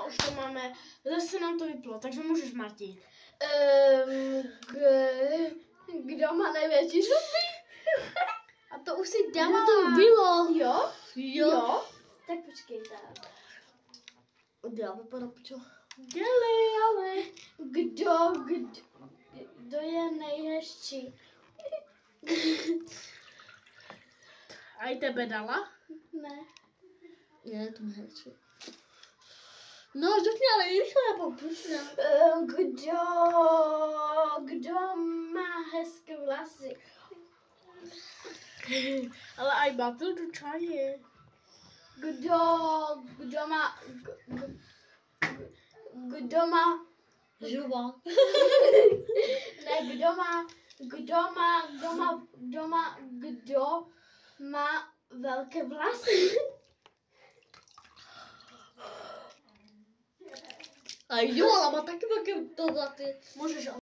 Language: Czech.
už to máme, zase nám to vyplo, takže můžeš, Marti. Kdo má největší zuby? A to už si dala. To bylo. Jo? Tak počkejte. Uděláme podopčo. Dělej, ale kdo je nejhezčí? A i tebe dala? Ne. Ne, to nehezčí. No, řekni, ale rychle, popustně. Kdo má hezké vlasy? Ale aj Matildu čaje. Kdo má Žuva. ne, kdo má velké vlasy? A jo, ale má taky velké to za ty. Můžeš